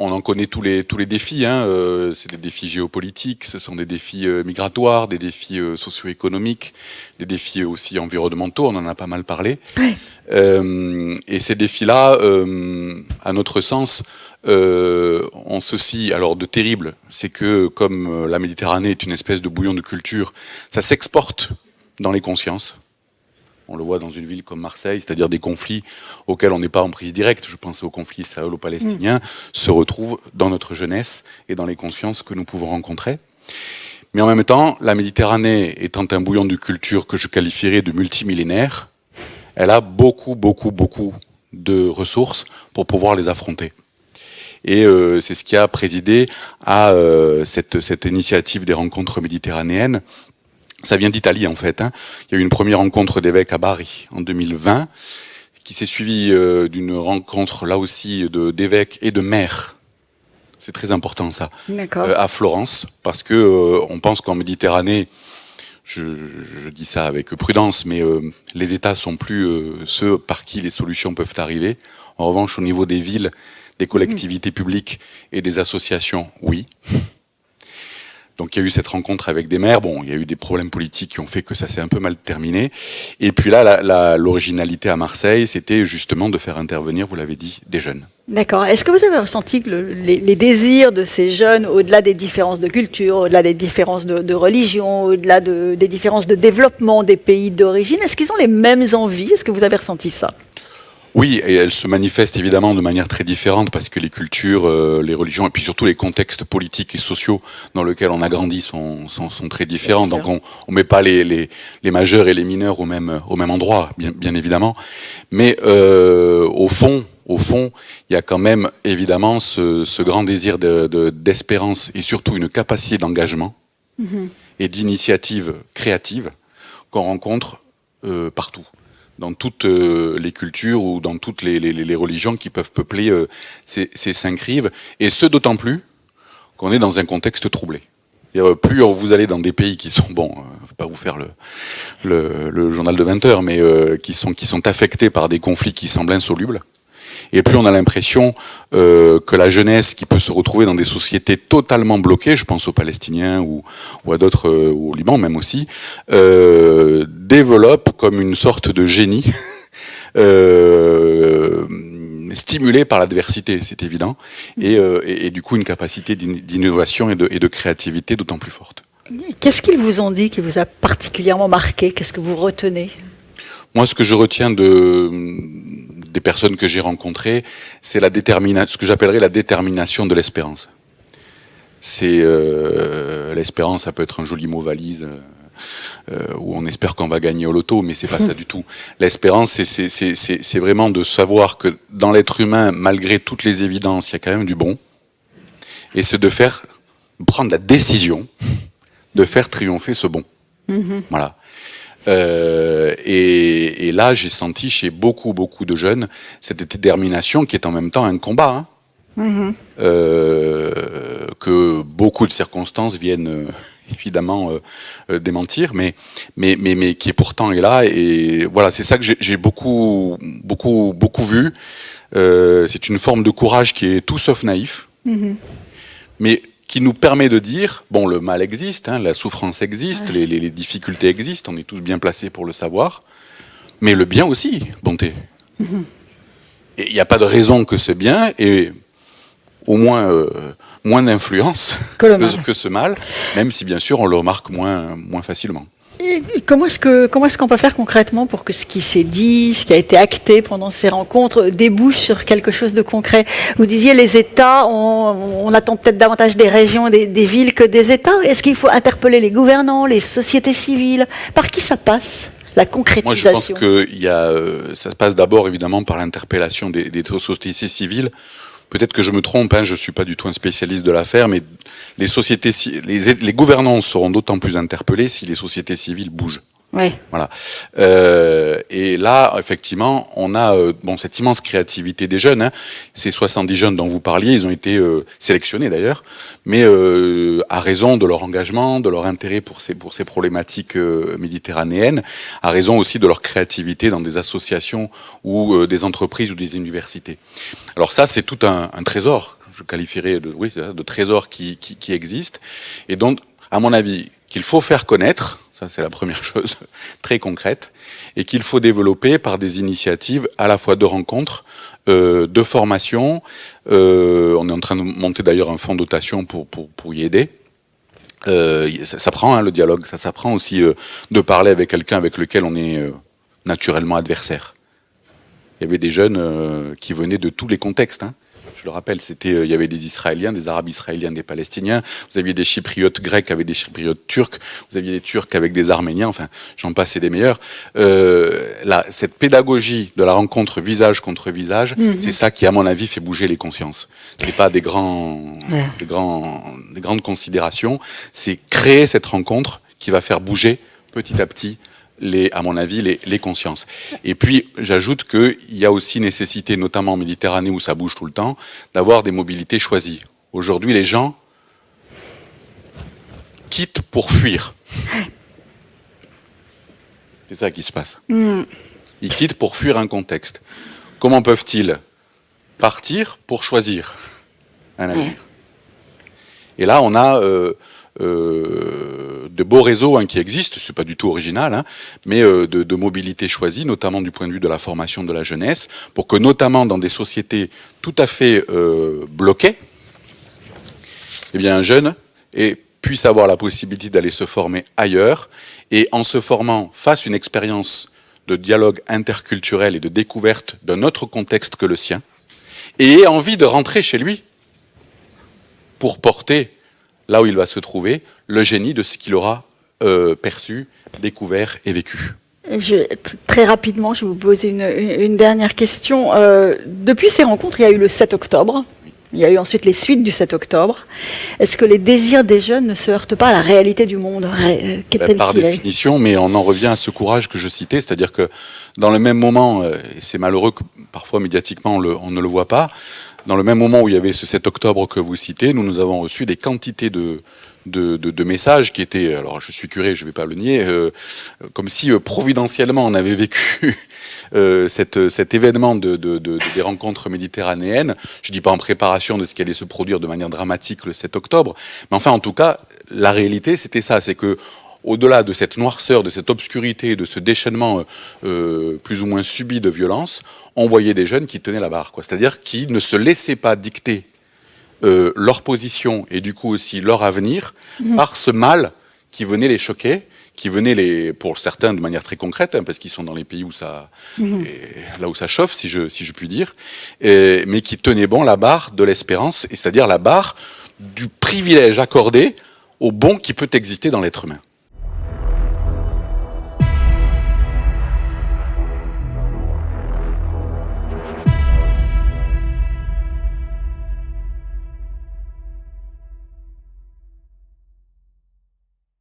On en connaît tous les défis. C'est des défis géopolitiques, ce sont des défis migratoires, des défis socio-économiques, des défis aussi environnementaux. On en a pas mal parlé. Oui. Et ces défis-là, à notre sens, ont ceci alors de terrible, c'est que comme la Méditerranée est une espèce de bouillon de culture, ça s'exporte dans les consciences. On le voit dans une ville comme Marseille, c'est-à-dire des conflits auxquels on n'est pas en prise directe, je pense aux conflits israélo-palestiniens, se retrouvent dans notre jeunesse et dans les consciences que nous pouvons rencontrer. Mais en même temps, la Méditerranée étant un bouillon de culture que je qualifierais de multimillénaire, elle a beaucoup de ressources pour pouvoir les affronter. Et c'est ce qui a présidé à cette initiative des rencontres méditerranéennes. Ça vient d'Italie en fait. Il y a eu une première rencontre d'évêques à Bari en 2020, qui s'est suivie d'une rencontre là aussi d'évêques et de maires. C'est très important ça. À Florence, parce que on pense qu'en Méditerranée, je dis ça avec prudence, mais les États sont plus ceux par qui les solutions peuvent arriver. En revanche, au niveau des villes, des collectivités publiques et des associations, oui. Donc il y a eu cette rencontre avec des maires. Bon, il y a eu des problèmes politiques qui ont fait que ça s'est un peu mal terminé. Et puis là, l'originalité à Marseille, c'était justement de faire intervenir, vous l'avez dit, des jeunes. D'accord. Est-ce que vous avez ressenti que les désirs de ces jeunes, au-delà des différences de culture, au-delà des différences de religion, au-delà des différences de développement des pays d'origine, est-ce qu'ils ont les mêmes envies? Est-ce que vous avez ressenti ça? Oui, et elles se manifestent évidemment de manière très différente parce que les cultures, les religions et puis surtout les contextes politiques et sociaux dans lesquels on a grandi sont très différents. Donc on met pas les majeurs et les mineurs au même endroit, bien évidemment. Mais au fond, il y a quand même évidemment ce grand désir d'espérance et surtout une capacité d'engagement et d'initiative créative qu'on rencontre partout, dans toutes les cultures ou dans toutes les religions qui peuvent peupler ces 5 rives, et ce d'autant plus qu'on est dans un contexte troublé. Plus vous allez dans des pays qui sont, je ne vais pas vous faire le journal de 20 heures, mais qui sont affectés par des conflits qui semblent insolubles, et plus on a l'impression que la jeunesse qui peut se retrouver dans des sociétés totalement bloquées, je pense aux Palestiniens ou à d'autres, au Liban même aussi, développe comme une sorte de génie stimulé par l'adversité, c'est évident, et du coup une capacité d'innovation et de créativité d'autant plus forte. Qu'est-ce qu'ils vous ont dit qui vous a particulièrement marqué? Qu'est-ce que vous retenez? Moi, ce que je retiens des personnes que j'ai rencontrées, c'est ce que j'appellerais la détermination de l'espérance. C'est l'espérance, ça peut être un joli mot valise où on espère qu'on va gagner au loto, mais c'est pas ça du tout. L'espérance, c'est vraiment de savoir que dans l'être humain, malgré toutes les évidences, il y a quand même du bon, et c'est de prendre la décision de faire triompher ce bon. Voilà. Et là, j'ai senti chez beaucoup de jeunes cette détermination qui est en même temps un combat, que beaucoup de circonstances viennent évidemment démentir, mais qui pourtant est là. Et voilà, c'est ça que j'ai beaucoup vu. C'est une forme de courage qui est tout sauf naïf, mais qui nous permet de dire, le mal existe, la souffrance existe, les difficultés existent, on est tous bien placés pour le savoir, mais le bien aussi, bonté. Et il n'y a pas de raison que ce bien ait au moins moins d'influence que ce mal, même si bien sûr on le remarque moins facilement. Et comment est-ce qu'on peut faire concrètement pour que ce qui s'est dit, ce qui a été acté pendant ces rencontres débouche sur quelque chose de concret? Vous disiez les États, on attend peut-être davantage des régions, des villes que des États. Est-ce qu'il faut interpeller les gouvernants, les sociétés civiles? Par qui ça passe, la concrétisation? Moi je pense que ça passe d'abord évidemment par l'interpellation des sociétés civiles. Peut-être que je me trompe, je ne suis pas du tout un spécialiste de l'affaire, mais les gouvernants seront d'autant plus interpellés si les sociétés civiles bougent. Ouais. Voilà. Et là, effectivement, on a cette immense créativité des jeunes. Hein. Ces 70 jeunes dont vous parliez, ils ont été sélectionnés d'ailleurs, mais à raison de leur engagement, de leur intérêt pour ces problématiques méditerranéennes, à raison aussi de leur créativité dans des associations ou des entreprises ou des universités. Alors ça, c'est tout un trésor, je qualifierais de trésor qui existe, et donc, à mon avis, qu'il faut faire connaître. Ça, c'est la première chose très concrète, et qu'il faut développer par des initiatives à la fois de rencontres, de formation. On est en train de monter d'ailleurs un fonds de dotation pour y aider. Ça s'apprend, le dialogue, ça s'apprend aussi de parler avec quelqu'un avec lequel on est naturellement adversaire. Il y avait des jeunes qui venaient de tous les contextes. Hein. Je le rappelle, il y avait des Israéliens, des Arabes israéliens, des Palestiniens. Vous aviez des Chypriotes grecs avec des Chypriotes turcs. Vous aviez des Turcs avec des Arméniens. Enfin, j'en passe et des meilleurs. Cette pédagogie de la rencontre visage contre visage, c'est ça qui, à mon avis, fait bouger les consciences. C'est pas des grandes considérations. C'est créer cette rencontre qui va faire bouger petit à petit à mon avis, les consciences. Et puis, j'ajoute qu'il y a aussi nécessité, notamment en Méditerranée où ça bouge tout le temps, d'avoir des mobilités choisies. Aujourd'hui, les gens quittent pour fuir. C'est ça qui se passe. Ils quittent pour fuir un contexte. Comment peuvent-ils partir pour choisir un avenir ? Et là, on a de beaux réseaux qui existent, c'est pas du tout original, mais de mobilité choisie, notamment du point de vue de la formation de la jeunesse, pour que notamment dans des sociétés tout à fait bloquées, eh bien un jeune puisse avoir la possibilité d'aller se former ailleurs, et en se formant fasse une expérience de dialogue interculturel et de découverte d'un autre contexte que le sien, et ait envie de rentrer chez lui pour porter là où il va se trouver, le génie de ce qu'il aura perçu, découvert et vécu. Très rapidement, je vais vous poser une dernière question. Depuis ces rencontres, il y a eu le 7 octobre. Il y a eu ensuite les suites du 7 octobre. Est-ce que les désirs des jeunes ne se heurtent pas à la réalité du monde par définition, mais on en revient à ce courage que je citais, c'est-à-dire que dans le même moment, et c'est malheureux que parfois médiatiquement on ne le voit pas, dans le même moment où il y avait ce 7 octobre que vous citez, nous avons reçu des quantités de messages qui étaient, alors je suis curé, je ne vais pas le nier, comme si providentiellement on avait vécu cet événement des rencontres méditerranéennes. Je ne dis pas en préparation de ce qui allait se produire de manière dramatique le 7 octobre, mais enfin en tout cas, la réalité c'était ça, c'est que au-delà de cette noirceur, de cette obscurité, de ce déchaînement plus ou moins subi de violence, on voyait des jeunes qui tenaient la barre, c'est-à-dire qui ne se laissaient pas dicter leur position et du coup aussi leur avenir par ce mal qui venait les choquer, qui venait pour certains de manière très concrète, parce qu'ils sont dans les pays où là où ça chauffe, si je puis dire, mais qui tenaient bon la barre de l'espérance, c'est-à-dire la barre du privilège accordé au bon qui peut exister dans l'être humain.